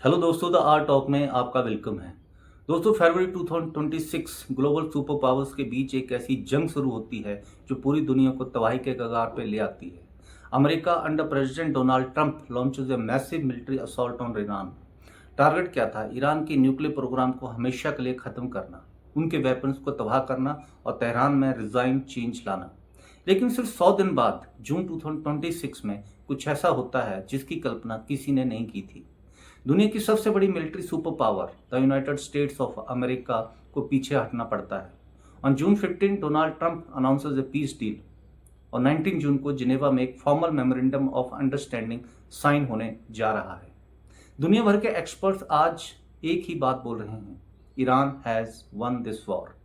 Hello दोस्तों, the are talk में आपका वेलकम है। दोस्तों, फरवरी 2026 ग्लोबल सुपर पावर्स के बीच एक ऐसी जंग शुरू होती है जो पूरी दुनिया को तबाही के कगार पर ले आती है। America under president Donald Trump launches a massive military assault on Iran. Target क्या था? ईरान के न्यूक्लियर प्रोग्राम को हमेशा के लिए खत्म करना, उनके वेपन्स को तबाह करना और तेहरान में रिजाइन चेंज लाना। लेकिन सिर्फ 100 दिन बाद जून 2026 में कुछ ऐसा होता है जिसकी कल्पना किसी ने नहीं की थी। दुनिया की सबसे बड़ी military super power the United States of America को पीछे हटना पड़ता है। On June 15 Donald Trump announces a peace deal और 19 जून को जिनेवा में एक formal memorandum of understanding sign होने जा रहा है। दुनिया भर के एक्सपर्ट्स आज एक ही बात बोल रहे हैं, Iran has won this war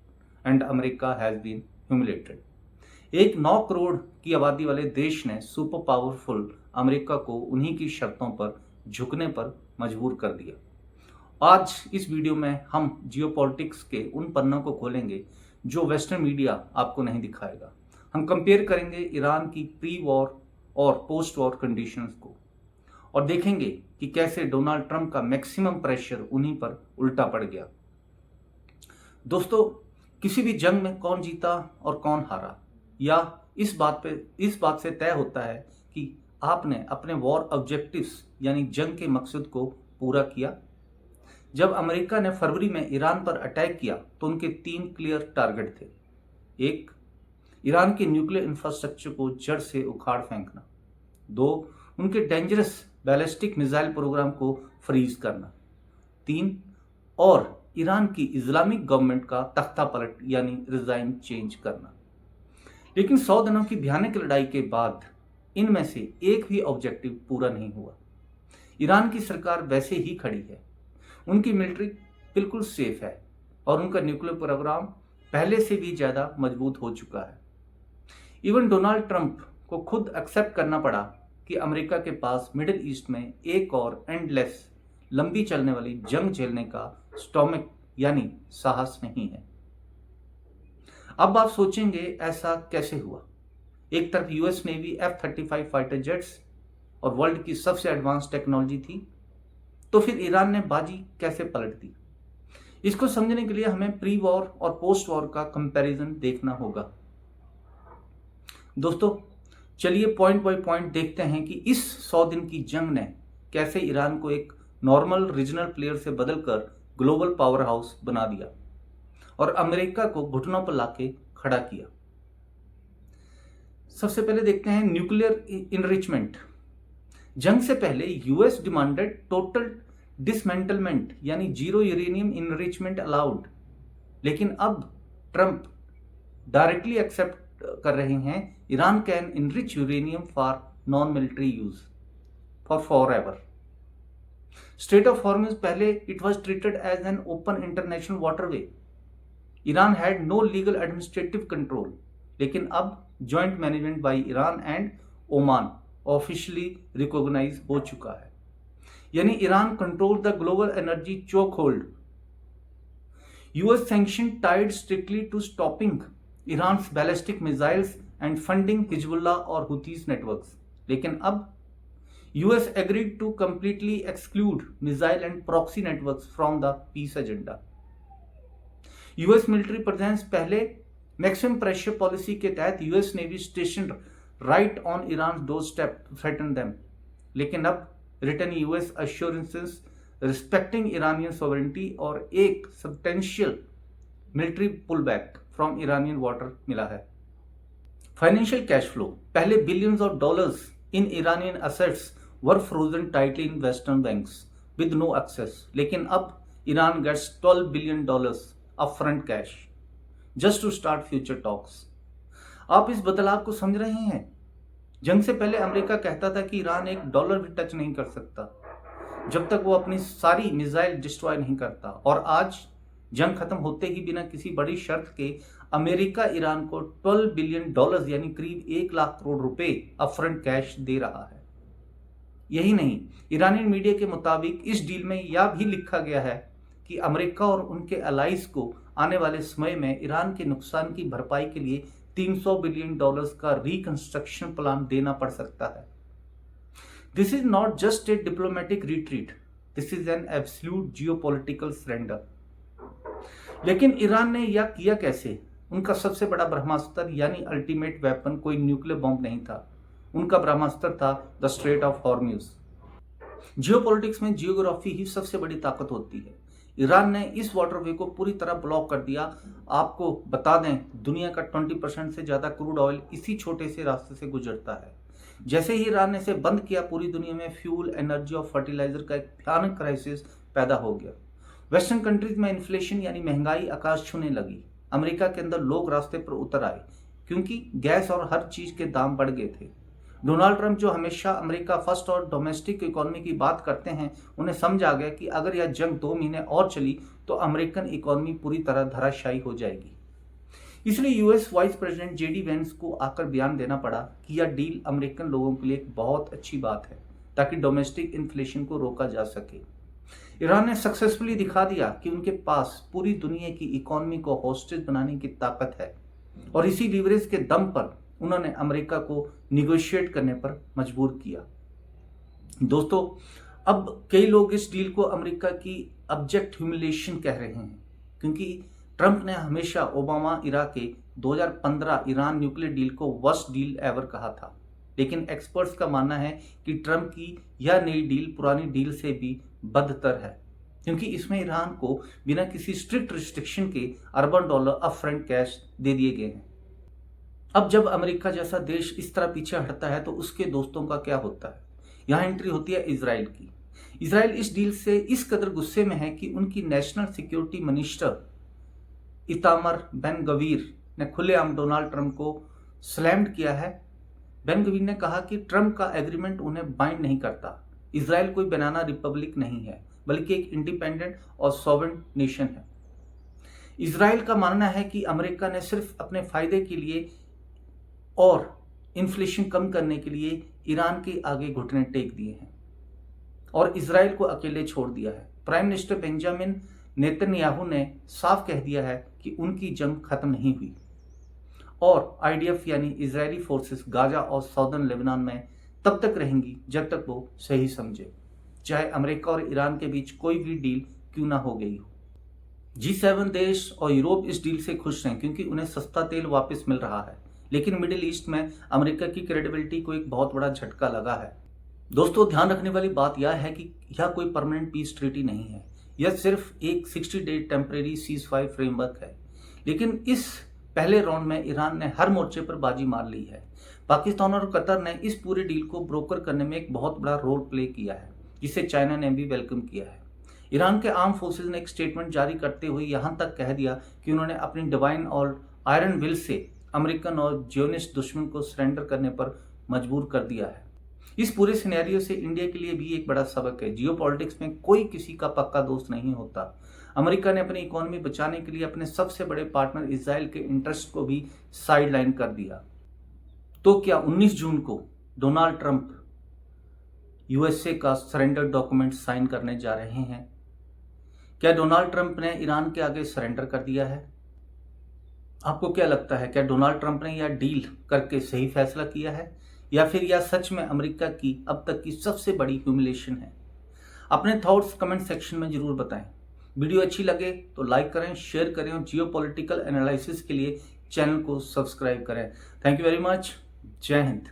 and America has been humiliated. एक 9 करोड़ की आबादी वाले देश ने सुपर पावरफुल अमेरिका को उन्हीं की शर्तों पर झुकने पर मजबूर कर दिया। आज इस वीडियो में हम जियोपॉलिटिक्स के उन पन्नों को खोलेंगे जो वेस्टर्न मीडिया आपको नहीं दिखाएगा। हम कंपेयर करेंगे ईरान की प्री वॉर और पोस्ट वॉर कंडीशंस को और देखेंगे कि कैसे डोनाल्ड ट्रंप का मैक्सिमम प्रेशर उन्हीं पर उल्टा पड़ गया। दोस्तों, किसी भी जंग में कौन जीता और कौन हारा, या इस बात से तय होता है कि आपने अपने वॉर ऑब्जेक्टिव्स यानी जंग के मकसद को पूरा किया। जब अमेरिका ने फरवरी में ईरान पर अटैक किया तो उनके 3 क्लियर टारगेट थे। 1, ईरान के न्यूक्लियर इंफ्रास्ट्रक्चर को जड़ से उखाड़ फेंकना। 2, उनके डेंजरस बैलिस्टिक मिसाइल प्रोग्राम को फ्रीज करना। 3, और ईरान की इस्लामिक गवर्नमेंट का तख्ता पलट यानी रिजाइन चेंज करना। लेकिन 100 दिनों की भयानक लड़ाई के बाद इनमें से एक भी ऑब्जेक्टिव पूरा नहीं हुआ। ईरान की सरकार वैसे ही खड़ी है, उनकी मिलिट्री बिल्कुल सेफ है और उनका न्यूक्लियर प्रोग्राम पहले से भी ज़्यादा मजबूत हो चुका है। इवन डोनाल्ड ट्रंप को खुद एक्सेप्ट करना पड़ा कि अमेरिका के पास मिडिल ईस्ट में एक और एंडलेस लंबी चलने वाली जंग झेलने का स्टोमिक यानी साहस नहीं है। अब आप सोचेंगे ऐसा कैसे हुआ? एक तरफ US navy F-35 fighter jets और वर्ल्ड की सबसे एडवांस टेक्नोलॉजी थी, तो फिर ईरान ने बाजी कैसे पलट दी? इसको समझने के लिए हमें प्री वॉर और पोस्ट वॉर का कंपैरिजन देखना होगा। दोस्तों, चलिए पॉइंट बाय पॉइंट देखते हैं कि इस 100 दिन की जंग ने कैसे ईरान को एक नॉर्मल रीजनल प्लेयर से बदलकर ग्लोबल पावर हाउस बना दिया और अमेरिका को घुटनों पर लाके खड़ा किया। सबसे पहले देखते हैं न्यूक्लियर इनरिचमेंट। जंग से पहले यूएस डिमांडेड टोटल डिसमेंटलमेंट यानी जीरो यूरेनियम इनरिचमेंट अलाउड, लेकिन अब ट्रंप डायरेक्टली एक्सेप्ट कर रहे हैं Iran can enrich uranium for non military use forever. Strait of Hormuz पहले it was treated as an open international waterway. Iran had no legal administrative control, लेकिन अब joint management by Iran and Oman officially recognise हो चुका है, यानी Iran control the global energy choke hold. US sanction tied strictly to stopping Iran ballistic missiles and funding Hezbollah और Houthis networks, लेकिन अब US agreed to completely exclude missile and proxy networks from the peace agenda. US military presence पहले maximum pressure policy के तहत US navy station right on Iran door step to threaten them, लेकिन अब return US assurances respecting Iranian sovereignty और एक substantial military pull back from Iranian water मिला है। Financial cash flow पहले billions of dollars in Iranian assets were frozen tightly in western banks with no access, लेकिन अब Iran gets $12 billion upfront cash just to start future talks. आप इस बदलाव को समझ रहे हैं? जंग से पहले अमेरिका कहता था कि ईरान $1 भी टच नहीं कर सकता जब तक वो अपनी सारी मिसाइल डिस्ट्रॉय नहीं करता, और आज जंग खत्म होते ही बिना किसी बड़ी शर्त के अमेरिका ईरान को $12 बिलियन यानी करीब 1 लाख करोड़ रुपए अपफ्रंट कैश दे रहा है। यही नहीं, ईरानी मीडिया के मुताबिक इस डील में यह भी लिखा गया है कि अमेरिका और उनके अलाइज को आने वाले समय में ईरान के नुकसान की भरपाई के लिए $300 बिलियन का रिकंस्ट्रक्शन प्लान देना पड़ सकता है। This is not just a diplomatic retreat, this is an absolute geopolitical surrender. लेकिन ईरान ने यह किया कैसे? उनका सबसे बड़ा ब्रह्मास्त्र यानी अल्टीमेट वेपन कोई न्यूक्लियर बॉम्ब नहीं था, उनका ब्रह्मास्त्र था द स्ट्रेट ऑफ हॉर्म्यूज। जियोपॉलिटिक्स में जियोग्राफी ही सबसे बड़ी ताकत होती है। ईरान ने इस वाटरवे को पूरी तरह ब्लॉक कर दिया। आपको बता दें, दुनिया का 20% से ज्यादा क्रूड ऑयल इसी छोटे से रास्ते से गुजरता है। जैसे ही ईरान ने इसे बंद किया, पूरी दुनिया में फ्यूल, एनर्जी और फर्टिलाइजर का एक भयानक क्राइसिस पैदा हो गया। वेस्टर्न कंट्रीज में इन्फ्लेशन यानी महंगाई आकाश छूने लगी। अमेरिका के अंदर लोग रास्ते पर उतर आए क्योंकि गैस और हर चीज के दाम बढ़ गए थे। डोनाल्ड ट्रंप जो हमेशा अमेरिका फर्स्ट और डोमेस्टिक इकोनॉमी की बात करते हैं, उन्हें समझ आ गया कि अगर यह जंग 2 महीने और चली तो अमेरिकन इकोनॉमी पूरी तरह धराशायी हो जाएगी। इसलिए US vice president JD Vance को आकर बयान देना पड़ा कि यह डील अमेरिकन लोगों के लिए एक बहुत अच्छी बात है ताकि डोमेस्टिक इन्फ्लेशन को रोका जा सके। ईरान ने सक्सेसफुली दिखा दिया कि उनके पास पूरी दुनिया की इकोनॉमी को हॉस्टेज बनाने की ताकत है और इसी लीवरेज के दम पर उन्होंने अमेरिका को निगोशिएट करने पर मजबूर किया। दोस्तों, अब कई लोग इस डील को अमेरिका की अब्जेक्ट ह्यूमिलिएशन कह रहे हैं क्योंकि ट्रंप ने हमेशा ओबामा इरा के 2015 ईरान न्यूक्लियर डील को वर्स्ट डील एवर कहा था। लेकिन एक्सपर्ट्स का मानना है कि ट्रंप की यह नई डील पुरानी डील से भी बदतर है क्योंकि इसमें ईरान को बिना किसी स्ट्रिक्ट रिस्ट्रिक्शन के अरबों डॉलर अपफ्रंट कैश दे दिए गए हैं। अब जब अमेरिका जैसा देश इस तरह पीछे हटता है तो उसके दोस्तों का क्या होता है? यहाँ एंट्री होती है इजराइल की। इजराइल इस डील से इस कदर गुस्से में है कि उनकी national security minister Itamar Ben Gvir ने खुलेआम डोनाल्ड ट्रंप को स्लैम्ड किया है। बेन गवीर ने कहा कि ट्रंप का एग्रीमेंट उन्हें बाइंड नहीं करता। इजराइल कोई बनाना रिपब्लिक नहीं है बल्कि एक इंडिपेंडेंट और सॉवरेन नेशन है। इजराइल का मानना है कि अमेरिका ने सिर्फ अपने फायदे के लिए और इन्फ्लेशन कम करने के लिए ईरान के आगे घुटने टेक दिए हैं और इजराइल को अकेले छोड़ दिया है। प्राइम मिनिस्टर बेंजामिन नेतन्याहू ने साफ कह दिया है कि उनकी जंग खत्म नहीं हुई और आईडीएफ यानी इजरायली फोर्सेस गाजा और साउदर्न लेबनान में तब तक रहेंगी जब तक वो सही समझे, चाहे अमेरिका और ईरान के बीच कोई भी डील क्यों ना हो गई हो। G7 देश और यूरोप इस डील से खुश हैं क्योंकि उन्हें सस्ता तेल वापस मिल रहा है। लेकिन मिडिल ईस्ट में अमेरिका की क्रेडिबिलिटी को एक बहुत बड़ा झटका लगा है। दोस्तों, ध्यान रखने वाली बात यह है कि यह कोई परमानेंट पीस ट्रीटी नहीं है, यह सिर्फ एक 60 day temporary cease fire framework है। लेकिन इस पहले राउंड में ईरान ने हर मोर्चे पर बाजी मार ली है। पाकिस्तान और कतर ने इस पूरे डील को ब्रोकर करने में एक बहुत बड़ा रोल प्ले किया है, जिसे चाइना ने भी वेलकम किया है। ईरान के आर्म फोर्सेज ने एक स्टेटमेंट जारी करते हुए यहां तक कह दिया कि उन्होंने अपनी डिवाइन और आयरन विल से अमेरिकन और जियोनिस्ट दुश्मन को सरेंडर करने पर मजबूर कर दिया है। इस पूरे सिनेरियो से इंडिया के लिए भी एक बड़ा सबक है। जियोपॉलिटिक्स में कोई किसी का पक्का दोस्त नहीं होता। अमेरिका ने अपनी इकोनॉमी बचाने के लिए अपने सबसे बड़े पार्टनर इजराइल के इंटरेस्ट को भी साइडलाइन कर दिया। तो क्या 19 जून को डोनाल्ड ट्रंप यूएसए का सरेंडर डॉक्यूमेंट साइन करने जा रहे हैं? क्या डोनाल्ड ट्रंप ने ईरान के आगे सरेंडर कर दिया है? आपको क्या लगता है, क्या डोनाल्ड ट्रंप ने यह डील करके सही फैसला किया है या फिर यह सच में अमेरिका की अब तक की सबसे बड़ी ह्यूमिलिएशन है? अपने थॉट्स कमेंट सेक्शन में जरूर बताएं। वीडियो अच्छी लगे तो लाइक करें, शेयर करें और जियोपॉलिटिकल एनालिसिस के लिए चैनल को सब्सक्राइब करें। Thank you very much. जय हिंद।